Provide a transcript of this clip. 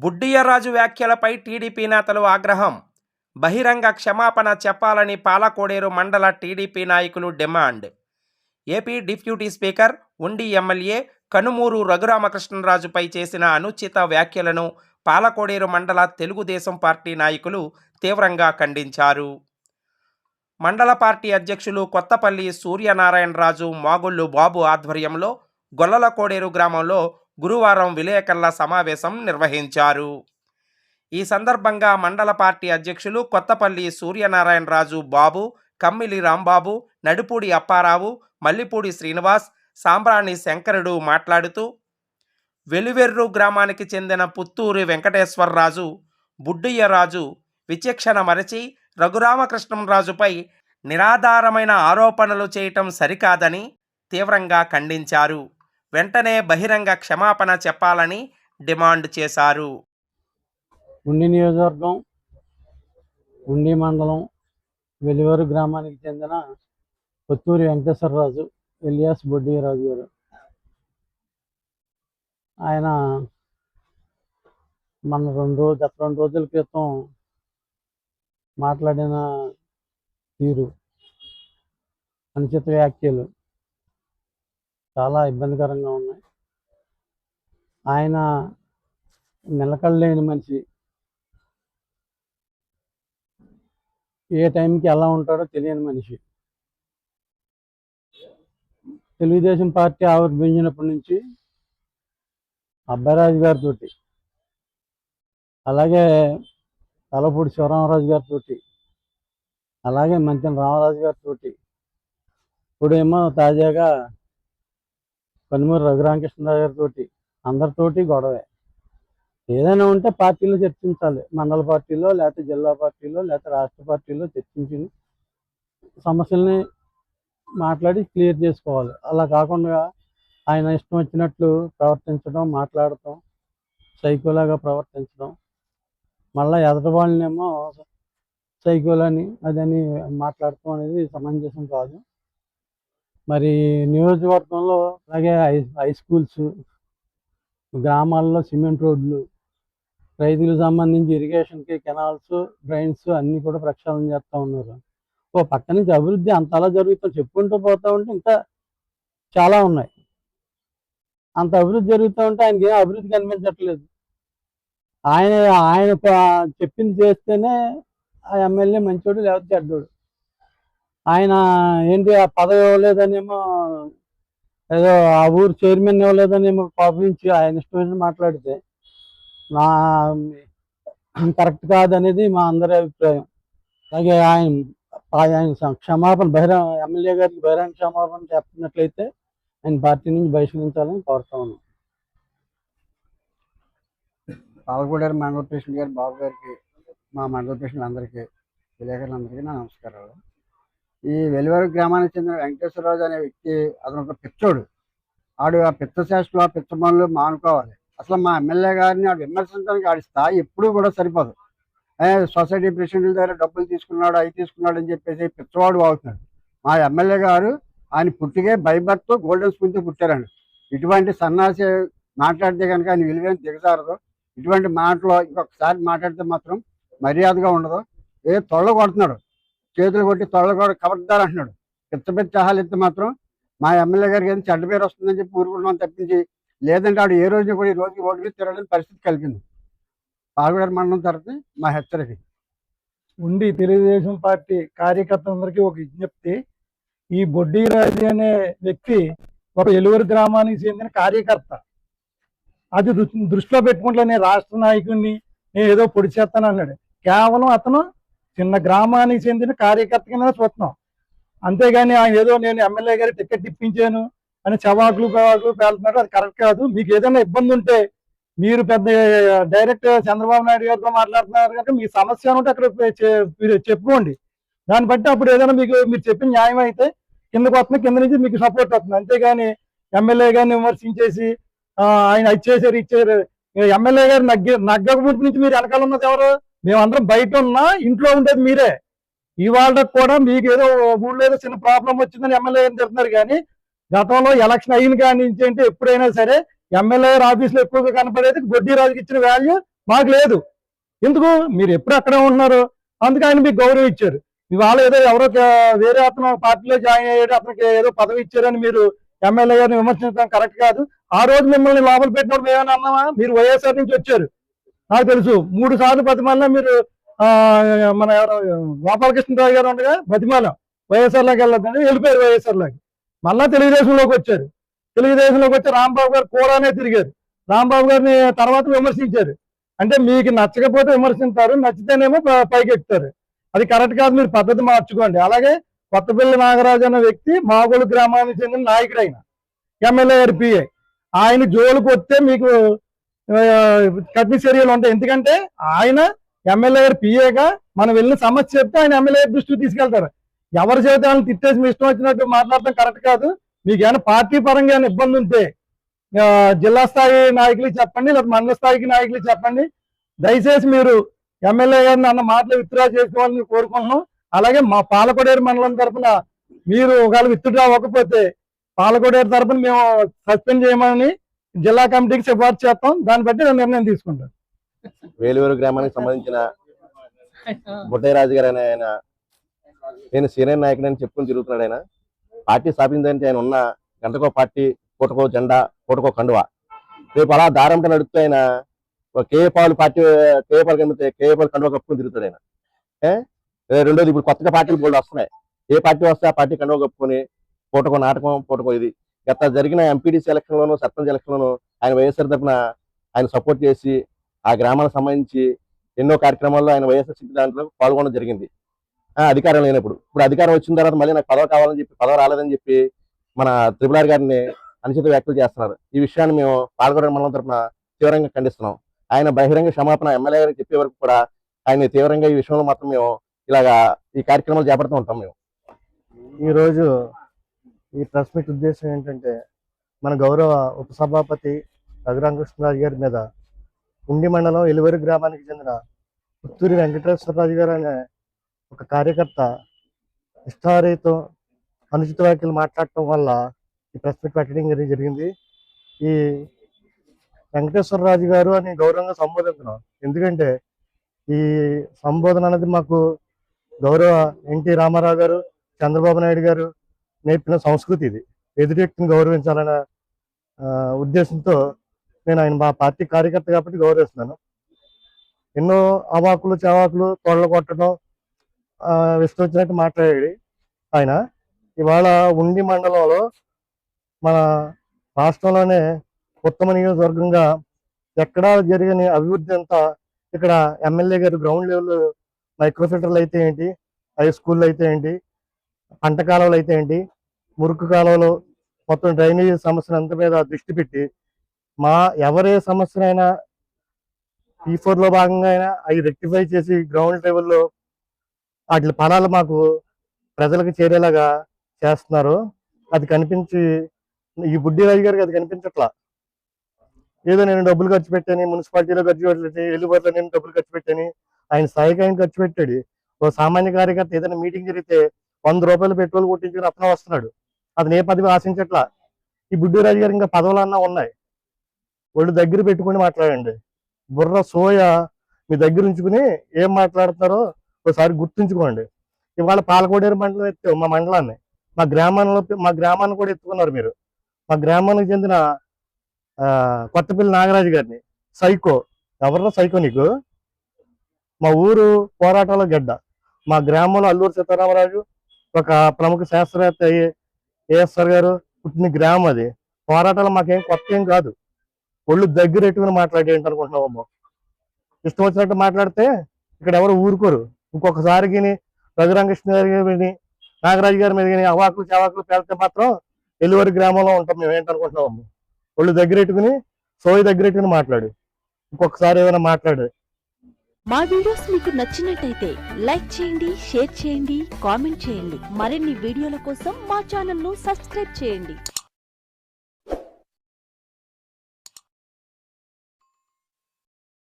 బుడ్డియ్యరాజు వ్యాఖ్యలపై టీడీపీ నేతలు ఆగ్రహం. బహిరంగ క్షమాపణ చెప్పాలని పాలకోడేరు మండల టీడీపీ నాయకులు డిమాండ్. ఏపీ డిప్యూటీ స్పీకర్, ఉండి ఎమ్మెల్యే కనుమూరు రఘురామకృష్ణరాజుపై చేసిన అనుచిత వ్యాఖ్యలను పాలకోడేరు మండల తెలుగుదేశం పార్టీ నాయకులు తీవ్రంగా ఖండించారు. మండల పార్టీ అధ్యక్షులు కొత్తపల్లి సూర్యనారాయణరాజు, మాగుళ్ళు బాబు ఆధ్వర్యంలో గొల్లలకోడేరు గ్రామంలో గురువారం విలేకరుల సమావేశం నిర్వహించారు. ఈ సందర్భంగా మండల పార్టీ అధ్యక్షులు కొత్తపల్లి సూర్యనారాయణరాజు, బాబు, కమ్మిలి రాంబాబు, నడుపూడి అప్పారావు, మల్లిపూడి శ్రీనివాస్, సాంబ్రాణి శంకరుడు మాట్లాడుతూ, వెలువెర్రు గ్రామానికి చెందిన పుత్తూరి వెంకటేశ్వరరాజు, బుడ్డియ్యరాజు విచక్షణ మరచి రఘురామకృష్ణరాజుపై నిరాధారమైన ఆరోపణలు చేయటం సరికాదని తీవ్రంగా ఖండించారు. వెంటనే బహిరంగ క్షమాపణ చెప్పాలని డిమాండ్ చేశారు. ఉండి నియోజకవర్గం, ఉండి మండలం, వెలువెరు గ్రామానికి చెందిన పుత్తూరి వెంకటేశ్వరరాజు ఎలియాస్ బుడ్డియ్యరాజు గారు, ఆయన గత 2 రోజుల క్రితం మాట్లాడిన తీరు, అనుచిత వ్యాఖ్యలు చాలా ఇబ్బందికరంగా ఉన్నాయి. ఆయన నిలకడలేని మనిషి, ఏ టైంకి ఎలా ఉంటాడో తెలియని మనిషి. తెలుగుదేశం పార్టీ ఆవిర్భవించినప్పటి నుంచి అబ్బాయిరాజు గారితో, అలాగే తలపూడి శివరామరాజు గారితో, అలాగే మంతెన రామరాజు గారితో, ఇప్పుడేమో తాజాగా కనుమూరు రఘురామకృష్ణరాజు గారితో, అందరితోటి గొడవే. ఏదైనా ఉంటే పార్టీలో చర్చించాలి, మండల పార్టీలో, లేకపోతే జిల్లా పార్టీలో, లేకపోతే రాష్ట్ర పార్టీలో చర్చించి సమస్యల్ని మాట్లాడి క్లియర్ చేసుకోవాలి. అలా కాకుండా ఆయన ఇష్టం వచ్చినట్లు ప్రవర్తించడం, మాట్లాడటం, సైకోలాగా ప్రవర్తించడం, మళ్ళీ ఎదటి వాళ్ళనేమో సైకోలని అదని మాట్లాడటం అనేది సమంజసం కాదు. మరి నియోజకవర్గంలో అలాగే హై స్కూల్స్, గ్రామాల్లో సిమెంట్ రోడ్లు, రైతులకు సంబంధించి ఇరిగేషన్కి కెనాల్స్, డ్రైన్స్ అన్నీ కూడా ప్రక్షాళన చేస్తూ ఉన్నారు. ఓ పక్క నుంచి అభివృద్ధి అంతలా జరుగుతుంది, చెప్పుకుంటూ పోతూ ఉంటే ఇంకా చాలా ఉన్నాయి. అంత అభివృద్ధి జరుగుతూ ఉంటే ఆయనకి ఏం అభివృద్ధి కనిపించట్లేదు. ఆయన చెప్పింది చేస్తేనే ఆ ఎమ్మెల్యే మంచోడు లేకపోతే చెడ్డోడు. ఆయన ఏంటి ఆ పదవి ఇవ్వలేదనేమో, ఏదో ఆ ఊరు చైర్మన్ ఇవ్వలేదనేమో కోపించి ఆయన ఇష్టం మాట్లాడితే నా కరెక్ట్ కాదనేది మా అందరి అభిప్రాయం. అలాగే ఆయన క్షమాపణ ఎమ్మెల్యే గారికి బహిరంగ క్షమాపణ చెప్పినట్లయితే ఆయన పార్టీ నుంచి బహిష్కరించాలని కోరుతా ఉన్నాం. పాలకోడేరు మండల ప్రెసిడెంట్ గారు బాబు గారికి, మా మండల ప్రెసిడెంట్ అందరికీ, విలేకరులందరికీ నా నమస్కారాలు. ఈ వెలువెరు గ్రామానికి చెందిన వెంకటేశ్వరరాజు అనే వ్యక్తి, అతను ఒక పిచ్చోడు. ఆడు ఆ పిచ్చ చేష్టలు, ఆ పిచ్చ పనులు మానుకోవాలి. అసలు మా ఎమ్మెల్యే గారిని ఆడు విమర్శించడానికి ఆడి స్థాయి ఎప్పుడూ కూడా సరిపోదు. సొసైటీ ప్రెసిడెంట్ల దగ్గర డబ్బులు తీసుకున్నాడు, అవి తీసుకున్నాడు అని చెప్పేసి పిచ్చవాడు అవుతున్నాడు. మా ఎమ్మెల్యే గారు ఆయన పుట్టిగే బైబర్తో గోల్డెన్ స్పూన్తో పుట్టారండి. ఇటువంటి సన్నాసి మాట్లాడితే కనుక ఆయన విలువైన దిగజారదు. ఇటువంటి మాటలో ఇంకొకసారి మాట్లాడితే మాత్రం మర్యాదగా ఉండదు. తొళ్ళ కొడుతున్నాడు, చేతులు కొట్టి తొళ్ళ కూడా కబర్దారు అంటున్నాడు. పిచ్చ ఆహాలు ఎత్తే మాత్రం మా ఎమ్మెల్యే గారికి ఏదైనా చెడ్డ పేరు వస్తుందని చెప్పి ఊరుకుంటున్నాం తప్పించి, లేదంటే ఆడు ఏ రోజు కూడా ఈ రోజుకి ఓటు మీద తిరగలేని పరిస్థితి కలిగింది. పాలకోడేరు మండలం తరఫు మా హెచ్చరిక. ఉండి తెలుగుదేశం పార్టీ కార్యకర్తలందరికీ ఒక విజ్ఞప్తి. ఈ బుడ్డియ్యరాజు అనే వ్యక్తి ఒక ఎలువరు గ్రామానికి చెందిన కార్యకర్త. అది దృష్టిలో పెట్టుకుంటే నేను రాష్ట్ర నాయకుడిని, నేను ఏదో పొడి చేస్తాను అన్నాడు. కేవలం అతను చిన్న గ్రామానికి చెందిన కార్యకర్త కింద చూస్తున్నాం. అంతేగాని ఆయన ఏదో నేను ఎమ్మెల్యే గారి టికెట్ ఇప్పించాను అని చవాకులు పేలుతున్నాడు. అది కరెక్ట్ కాదు. మీకు ఏదైనా ఇబ్బంది ఉంటే మీరు పెద్ద డైరెక్ట్ చంద్రబాబు నాయుడు గారితో మాట్లాడుతున్నారు కనుక మీ సమస్య ఉంటే అక్కడ చెప్పుకోండి. దాన్ని బట్టి అప్పుడు ఏదైనా మీరు చెప్పిన న్యాయం అయితే కిందకు వస్తుంది, కింద నుంచి మీకు సపోర్ట్ వస్తుంది. అంతేగాని ఎమ్మెల్యే గారిని విమర్శించేసి ఆయన ఇచ్చేసారు ఎమ్మెల్యే గారు నగ్గకముందు నుంచి మీరు వెనకాల ఉన్నది ఎవరు? మేమందరం బయట ఉన్నా, ఇంట్లో ఉండేది మీరే. ఇవాళ కూడా మీకు ఏదో ఊళ్ళో ఏదో చిన్న ప్రాబ్లం వచ్చిందని ఎమ్మెల్యే గారిని చెప్తున్నారు. కానీ గతంలో ఎలక్షన్ అయిన కాడి నుంచి అంటే ఎప్పుడైనా సరే ఎమ్మెల్యే ఆఫీసులో ఎక్కువగా కనపడేది బుడ్డియ్యరాజుకి ఇచ్చిన వాల్యూ మాకు లేదు. ఎందుకు? మీరు ఎప్పుడు అక్కడే ఉంటున్నారు, అందుకే ఆయన మీకు గౌరవం ఇచ్చారు. ఇవాళ ఏదో ఎవరో వేరే అతను పార్టీలో జాయిన్ అయ్యాడు, అతనికి ఏదో పదవి ఇచ్చారని మీరు ఎమ్మెల్యే గారిని విమర్శించడం కరెక్ట్ కాదు. ఆ రోజు మిమ్మల్ని లోపల పెట్టినప్పుడు మేమేమన్నా అన్నామా? మీరు వైఎస్ఆర్ నుంచి వచ్చారు, నాకు తెలుసు. 3 సార్లు బతిమాలినా మీరు మన ఎవరు గోపాలకృష్ణరావు గారు ఉండగా బతిమాలం వైఎస్ఆర్లోకి వెళ్ళొద్దని, వెళ్ళిపోయారు వైఎస్ఆర్లోకి. మళ్ళా తెలుగుదేశంలోకి వచ్చారు. తెలుగుదేశంలోకి వచ్చి రాంబాబు గారు కూడానే తిరిగారు. రాంబాబు గారిని తర్వాత విమర్శించారు. అంటే మీకు నచ్చకపోతే విమర్శిస్తారు, నచ్చితేనేమో పైకి ఎక్కుతారు. అది కరెక్ట్ కాదు. మీరు పద్ధతి మార్చుకోండి. అలాగే కొత్తపల్లి నాగరాజు అనే వ్యక్తి మాగోలు గ్రామానికి చెందిన నాయకుడు, ఆయన ఎమ్మెల్యే గారి పిఏ. ఆయన జోలికి వస్తే మీకు కఠిన చర్యలు ఉంటాయి. ఎందుకంటే ఆయన ఎమ్మెల్యే గారి పిఏగా మనం వెళ్ళిన సమస్య చెప్తే ఆయన ఎమ్మెల్యే గారి దృష్టికి తీసుకెళ్తారు. ఎవరి చేత వాళ్ళని తిట్టేసి మీ ఇష్టం వచ్చినట్టు మాట్లాడటం కరెక్ట్ కాదు. మీకు ఏమైనా పార్టీ పరంగా ఏమైనా ఇబ్బంది ఉంటే జిల్లా స్థాయి నాయకులకి చెప్పండి, లేదా మండల స్థాయికి నాయకులకి చెప్పండి. దయచేసి మీరు ఎమ్మెల్యే గారిని అన్న మాటలు విత్డ్రా చేసుకోవాలని కోరుకుంటున్నాం. అలాగే మా పాలకొడేరు మండలం తరఫున మీరు ఒకవేళ విత్డ్రా అవ్వకపోతే పాలకొడేరు తరఫున మేము సస్పెండ్ చేయమని జిల్లా కమిటీకి సిఫార్సు చేస్తాం. దాన్ని బట్టి నిర్ణయం తీసుకుంటాం. వేలూరు గ్రామానికి సంబంధించిన బుట్టయ్యరాజు గారు ఆయన నేను సీనియర్ నాయకుడు అని చెప్పుకుని తిరుగుతున్నాడు. ఆయన పార్టీ స్థాపించడానికి ఆయన ఉన్న గంటకో పార్టీ, పూటకో జెండా, పూటకో కండువా. రేపు అలా దారంతో నడుస్తూ ఆయన కేఏపాలు పార్టీ, కేఏపాలు కమితే కేఏపాలు కండువా కప్పుకొని తిరుగుతాడు ఆయన. రెండోది, ఇప్పుడు కొత్తగా పార్టీలు బోల్డ్ వస్తున్నాయి. ఏ పార్టీ వస్తే ఆ పార్టీ కండువా కప్పుకొని పూటకో నాటకం, పూటకో ఇది. గత జరిగిన ఎంపీడీసీ ఎలక్షన్లోను, సర్పంచ్ ఎలక్షన్లోను ఆయన వైఎస్ఆర్ తరఫున ఆయన సపోర్ట్ చేసి ఆ గ్రామాలకు సంబంధించి ఎన్నో కార్యక్రమాల్లో ఆయన వైఎస్ఆర్సీపీ దాంట్లో పాల్గొనడం జరిగింది. అధికారం లేనప్పుడు. ఇప్పుడు అధికారం వచ్చిన తర్వాత మళ్ళీ నాకు పదవి కావాలని చెప్పి, పదవి రాలేదని చెప్పి మన త్రిపులార్ గారిని అనుచిత వ్యాఖ్యలు చేస్తున్నారు. ఈ విషయాన్ని మేము పాల్గొనడం మండలం తరఫున తీవ్రంగా ఖండిస్తున్నాం. ఆయన బహిరంగ క్షమాపణ ఎమ్మెల్యే గారికి చెప్పే వరకు కూడా ఆయన తీవ్రంగా ఈ విషయంలో మాత్రం మేము ఇలాగా ఈ కార్యక్రమాలు చేపడుతూ ఉంటాం. మేము ఈరోజు ఈ ప్రెస్ మీట్ ఉద్దేశం ఏంటంటే, మన గౌరవ ఉపసభాపతి రఘురామకృష్ణరాజు గారి మీద ఉండి మండలం ఎలువరి గ్రామానికి చెందిన పుత్తూరి వెంకటేశ్వరరాజు గారు అనే ఒక కార్యకర్త ఇష్టారీతో అనుచిత వ్యాఖ్యలు మాట్లాడటం వల్ల ఈ ప్రెస్ మీట్ పెట్టడం జరిగింది. ఈ వెంకటేశ్వరరాజు గారు అని గౌరవంగా సంబోధించడం. ఎందుకంటే ఈ సంబోధన అనేది మాకు గౌరవ ఎన్టీ రామారావు గారు, చంద్రబాబు నాయుడు గారు నేర్పిన సంస్కృతి. ఇది ఎదుటి వ్యక్తిని గౌరవించాలనే ఉద్దేశంతో నేను ఆయన మా పార్టీ కార్యకర్త కాబట్టి గౌరవిస్తున్నాను. ఎన్నో అవాకులు చవాకులు తొడలు కొట్టడం, ఇష్టం వచ్చినట్టు మాట్లాడాడు ఆయన. ఇవాళ ఉండి మండలంలో మన రాష్ట్రంలోనే ఉత్తమ నియోజకవర్గంగా ఎక్కడా జరిగిన అభివృద్ధి అంతా ఇక్కడ ఎమ్మెల్యే గారు గ్రౌండ్ లెవెల్ మైక్రో ఫిల్టర్లు అయితే ఏంటి, హై స్కూళ్ళు అయితే ఏంటి, పంట కాలువలు అయితే ఏంటి, మురుకు కాలువలు, మొత్తం డ్రైనేజీ సమస్యలు అంత మీద దృష్టి పెట్టి ఎవరే సమస్యనైనా P4లో భాగంగా అయినా అవి రెక్టిఫై చేసి గ్రౌండ్ లెవెల్లో వాటి ఫలాలు మాకు ప్రజలకు చేరేలాగా చేస్తున్నారు. అది కనిపించి ఈ బుడ్డిరాజు గారికి అది కనిపించట్లా. ఏదో నేను డబ్బులు ఖర్చు పెట్టాను, మున్సిపాలిటీలో ఖర్చు పెట్టాను, ఎల్లుబడిలో నేను డబ్బులు ఖర్చు పెట్టాను, ఆయన స్థాయికి ఆయన ఖర్చు పెట్టాడు. ఓ సామాన్య కార్యకర్త ఏదైనా మీటింగ్ జరిగితే 100 రూపాయలు పెట్రోల్ కొట్టించుకుని అతను వస్తున్నాడు. అతను ఏ పదవి ఆశించట్లా. ఈ బుడ్డిరాజు గారు ఇంకా పదవులన్నా ఉన్నాయి. వాళ్ళు దగ్గర పెట్టుకుని మాట్లాడండి. బుర్ర సోయ మీ దగ్గర ఉంచుకుని ఏం మాట్లాడుతున్నారో ఒకసారి గుర్తుంచుకోండి. ఇవాళ పాలకోడేరు మండలం ఎత్తే మా మండలాన్ని, మా గ్రామాన్ని కూడా ఎత్తుకున్నారు మీరు. మా గ్రామానికి చెందిన కొత్తపల్లి నాగరాజు గారిని సైకో. ఎవరో సైకో నీకు? మా ఊరు పోరాటాల గడ్డ. మా గ్రామంలో అల్లూరు సీతారామరాజు ఒక ప్రముఖ శాస్త్రవేత్త ఏఎస్ఆర్ గారు పుట్టిన గ్రామం. అది పోరాటాలు మాకేం కొత్త ఏం కాదు. ఒళ్ళు దగ్గర ఎట్టుకుని మాట్లాడేంటి అనుకుంటున్నావమ్మో. ఇష్టం వచ్చినట్టు మాట్లాడితే ఇక్కడ ఎవరు ఊరుకోరు. ఇంకొకసారి రఘురామకృష్ణ గారి నాగరాజు గారి మీద కానీ అవాకులు చవాకులు పేలితే మాత్రం ఎల్లువరి గ్రామంలో ఉంటాం మేము. ఏంటనుకుంటున్నావమ్మో. ఒళ్ళు దగ్గర ఎట్టుకుని సోయి దగ్గర ఎట్టుకుని మాట్లాడు. ఇంకొకసారి ఏమైనా మాట్లాడు. మా వీడియోస్ మీకు నచ్చినట్టయితే లైక్ చేయండి, షేర్ చేయండి, కామెంట్ చేయండి. మరిన్ని వీడియోల కోసం మా ఛానల్ ను సబ్స్క్రైబ్ చేయండి.